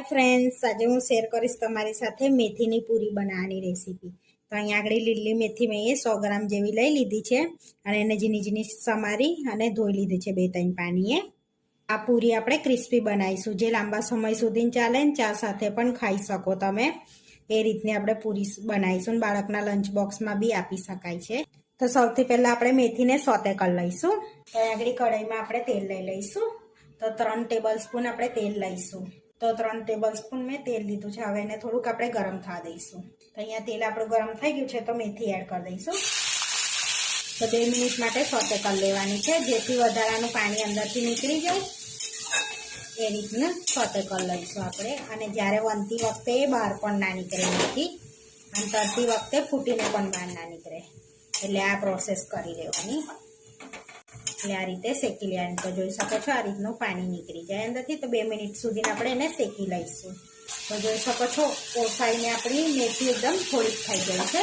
Hi friends, आज हूँ शेर करीश तमारी साथे मेथीनी पूरी बनाववानी रेसिपी। तो अहीं आगळ લીલી मेथी मैं 100 ग्राम जेवी लई लीधी छे अने एने झीनी झीनी समारी अने धोई लीधी छे 2-3 पाणीए। आ पूरी आपणे क्रिस्पी बनावीशुं, जे लांबा समय सुधी चाले ने चा साथे पण खाई शको तमे। ए रीतनी आपणे पूरी बनावीशुं, बाळकना लंच बॉक्समां बी आपी शकाय छे। तो सौथी पहेला आपणे मेथीने सोते कर लईशुं। तो आगळ कढ़ाईमां आपणे तेल लई लईशुं। तो 3 टेबल स्पून आपणे तेल लईशुं। तो 3 टेबल स्पून मैं तेल लीधुं छे। हवे एने थोड़ुंक आपणे गरम थवा दईशुं। तो अहींया तेल आपणुं गरम थई गयुं छे तो मेथी एड कर दईशुं। तो 2 मिनिट माटे सोते कर लेवानी छे, जेथी वधारानुं पाणी अंदरथी નીકળી જાય ए रीतना सोते कर लईशुं आपणे। अने ज्यारे वणती वखते बहार पण ना નીકળે मेथी अने तळती वखते फूटीने पण बहार ना નીકળે, એટલે आ प्रोसेस करी लेवानी। એટલે આ રીતે શેકી લેવાની। તો જોઈ શકો છો આ રીતનું પાણી નીકળી જાય અંદરથી। તો 2 મિનિટ સુધી આપણે એને શેકી લઈશું। તો જોઈ શકો છો ઓસાઈને આપણી મેથી એકદમ થોડીક થઈ ગઈ છે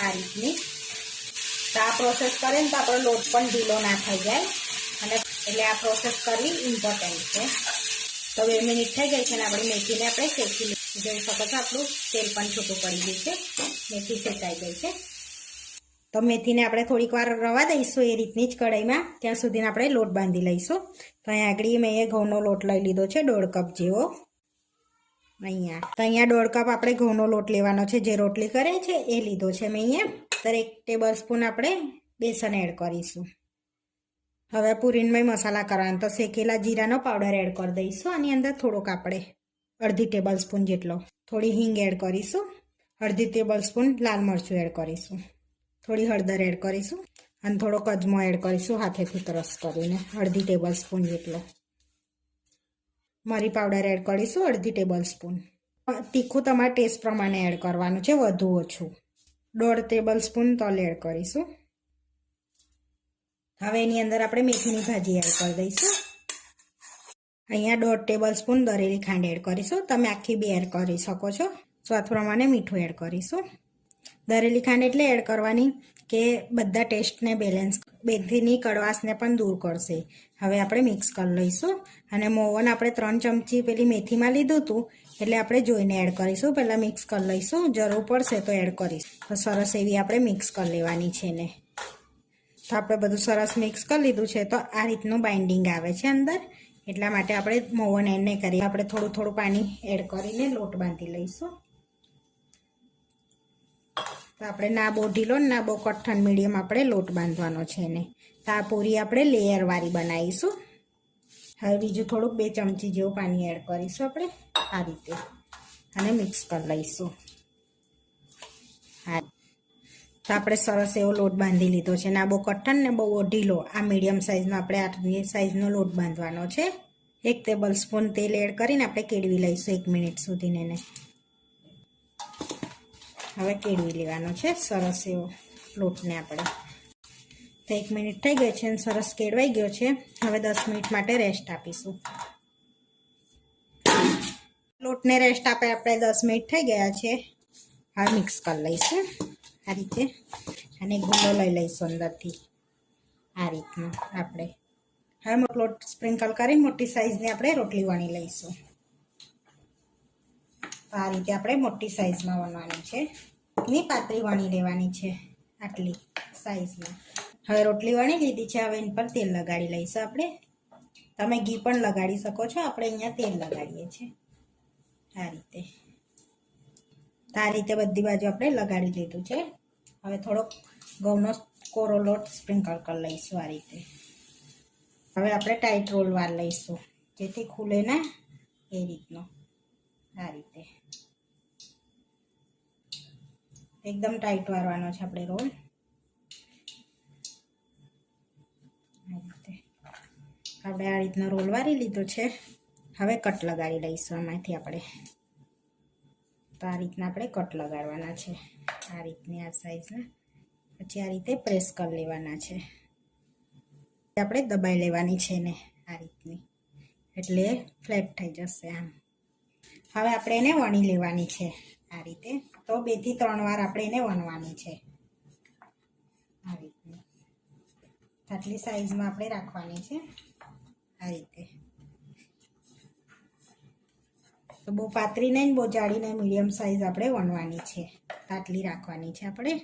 આ રીતની। તો આ પ્રોસેસ કરે ને તો આપણો લોટ પણ ઢીલો ના થઈ જાય, અને એટલે આ પ્રોસેસ કરવી ઇમ્પોર્ટન્ટ છે। તો 2 મિનિટ થઈ ગઈ છે અને આપણી મેથીને આપણે શેકી લઈશું। જોઈ શકો છો આપણું તેલ પણ છૂટું પડી ગયું છે, મેથી શેકાઈ ગઈ છે। तो मेथी ने आपणे थोड़ीक वार रवा दईशुं ए रीतनी ज कढ़ाईमां, त्यां सुधीने आपणे लोट बांधी लईशुं। तो अहीं आगळ मैं घऊंनो लोट लई लीधो छे 1.5 कप जेवो। अहींया तो अहींया 1.5 कप आपणे घऊंनो लोट लेवानो छे, जे रोटली करे छे ए लीधो छे मैं अहींया। तो 1 टेबल स्पून आपणे बेसन एड करीशुं। हवे पूरीमां मसाला करवाना, तो शेकेला जीरानो पाउडर एड कर दईशुं। आनी अंदर थोड़ोक आपणे 1/2 टेबल स्पून जेटलो थोड़ी हींग एड करीशुं। 1/2 टेबल स्पून लाल मरचुं एड करीशुं। थोड़ी हळदर एड करीशुं अने थोड़ो अजमो एड करीशुं हाथेथी क्रश करीने 1/2 टेबल स्पून जेटलो। मरी पाउडर एड करीशुं 1/2 टेबल स्पून। तीखुं तमारा टेस्ट प्रमाणे एड करवानुं छे, वधु ओछुं। 1.5 टेबल स्पून तल एड करीशुं। हवे एनी अंदर आपणे मेथीनी भाजी एड कर दईशुं। अहींया 1.5 टेबल स्पून दरेली खांड एड करीशुं। तमे आखी बी एड करी शको छो। स्वाद प्रमाणे मीठुं एड करीशुं। दरेली खांड एटले एड करवानी के बधा टेस्ट ने बेलेन्स, मेथीनी कड़वाश ने पण दूर करशे। हवे आपणे मिक्स कर लईशुं अने मोवन आपणे 3 चमची पेली मेथीमां लीधुं हतुं એટલે આપણે જોઈને એડ કરીશું। પહેલા મિક્સ કરી લઈશું, જરૂર પડશે તો એડ કરીશ। તો સરસ એવી આપણે મિક્સ કરી લેવાની છે ને। તો આપણે બધું સરસ મિક્સ કરી લીધું છે। તો આ રીતનું બાઇન્ડિંગ આવે છે અંદર, એટલા માટે આપણે મોવન એડ નહીં કરીએ। આપણે થોડું થોડું પાણી એડ કરીને લોટ બાંધી લઈશું। तो आपणे ना बो ढीलो ना बो कठण मीडियम आपणे लोट बांधवानो छे ने। तो आ पूरी आपणे लेयर वाली बनावीशुं। हवे बीजुं थोड़ुंक 2 चमची जेवुं पाणी एड करीशुं आपणे आ रीते अने मिक्स कर लईशुं। हाँ, तो आपणे सरस एवो लोट बांधी लीधो छे। ना बो कठण ने बो ढीलो, आ मीडियम साइजनो आपणे आटली साइजनो लोट बांधवानो छे। 1 टेबल स्पून तेल एड करीने आपणे केळवी लईशुं 1 मिनिट सुधी ने। हवे केळवी लेवानो छे सरस एवो लोटने आपणे। तो 1 मिनिट थई गई छे, सरस केळवाई गयो छे। हवे 10 मिनिट माटे रेस्ट आपीशुं। लोटने रेस्ट आपे आपणे 10 मिनिट थई गया छे। हवे मिक्स कर लईशुं आ रीते अने गुंडो लई लईशुं अंदरथी आ रीतनो आपणे। हवे मोटो लोट स्प्रिंकल करी मोटी साइजनी आपणे रोटली वणी लईशुं। तो आ रीते आपणे मोटी साइजमां वणવાની છે, ની પાતળી વણી લેવાની છે આટલી સાઇઝમાં। હવે રોટલી વણી લીધી છે, હવે એની પર તેલ લગાડી લઈશું આપણે। તમે ઘી પણ લગાડી શકો છો, આપણે અહીંયા તેલ લગાડીએ છીએ આ રીતે। તો આ રીતે બધી બાજુ આપણે લગાડી લીધું છે। હવે થોડોક ઘઉંનો કોરો લોટ સ્પ્રિંકલ કરી લઈશું આ રીતે। હવે આપણે ટાઈટ રોલ વાર લઈશું, જેથી ખુલે ના એ રીતનો आ रीते एकदम टाइट वारवानो छे आपणे रोल आ रीते। आपणे आ रीतना रोल वारी लीधो छे। हवे कट लगाड़ी लईशुं आमांथी आपणे। तो आ रीतना आपणे कट लगाडवाना छे आ रीतनी आ साइजना। पछी आ रीते प्रेस कर लेवाना छे। आपणे दबाई लेवानी छे ने आ रीतनी, એટલે ફ્લેટ થઈ જશે આમ। હવે આપણે એને વણી લેવાની છે આ રીતે। તો 2 થી 3 વાર આપણે એને વણવાની છે આ રીતે। આટલી સાઈઝમાં આપણે રાખવાની છે આ રીતે। તો બહુ પાતળી નહીં, બહુ જાડી નહીં, મીડિયમ સાઈઝ આપણે વણવાની છે, આટલી રાખવાની છે આપણે.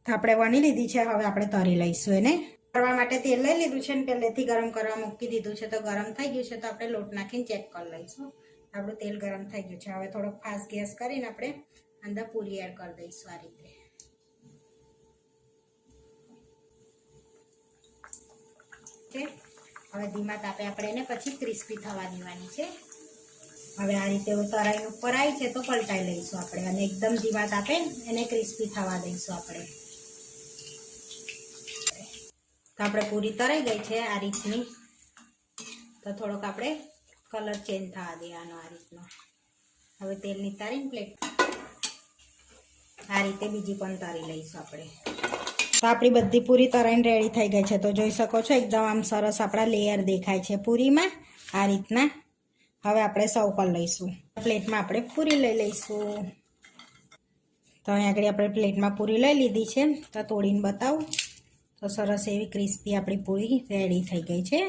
તો આપણે વણી લીધી છે. હવે આપણે તળી લઈશું એને. કરવા માટે તેલ લઈ લીધું છે ને પહેલેથી ગરમ કરવા મૂકી દીધું છે. તો ગરમ થઈ ગયું છે તો આપણે લોટ નાખીને ચેક કરી લઈશું. આપણું તેલ ગરમ થઈ ગયું છે. હવે થોડોક ફાસ્ટ ગેસ કરીને આપણે અંદર પૂરી એડ કરી દઈશું આ રીતે. હવે ધીમા તાપે આપણે એને પછી ક્રિસ્પી થવા દેવાની છે. હવે આ રીતે તરાઈ ઉપર આવી છે તો પલટાઈ લઈશું આપણે અને એકદમ ધીમા તાપે એને ક્રિસ્પી થવા દઈશું આપણે. તો આપણે પૂરી તરાઈ ગઈ છે આ રીતની. તો થોડોક આપણે કલર ચેન્જ થવા દેવાનો આ રીતનો. હવે તેલની તારીને પ્લેટ આ રીતે બીજી પણ તારી લઈશું આપણે. તો આપણી બધી પૂરી તરાઈને રેડી થઈ ગઈ છે. તો જોઈ શકો છો એકદમ આમ સરસ આપણા લેયર દેખાય છે પૂરીમાં આ રીતના. હવે આપણે સર્વ કરી લઈશું. પ્લેટમાં આપણે પૂરી લઈ લઈશું. તો અહીં આગળ આપણે પ્લેટમાં પૂરી લઈ લીધી છે. તો તોડીને બતાવું તો સરસ એવી ક્રિસ્પી આપણી પૂરી રેડી થઈ ગઈ છે.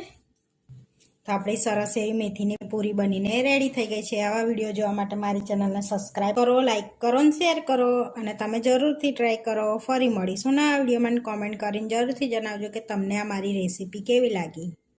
તો આપણી સરસ એવી મેથીની પૂરી બનીને રેડી થઈ ગઈ છે. આવા વિડીયો જોવા માટે મારી ચેનલને સબસ્ક્રાઈબ કરો, લાઈક કરો અને શેર કરો અને તમે જરૂરથી ટ્રાય કરો. ફરી મળીશું ના વિડીયોમાં. કોમેન્ટ કરીને જરૂરથી જણાવજો કે તમને આ મારી રેસીપી કેવી લાગી.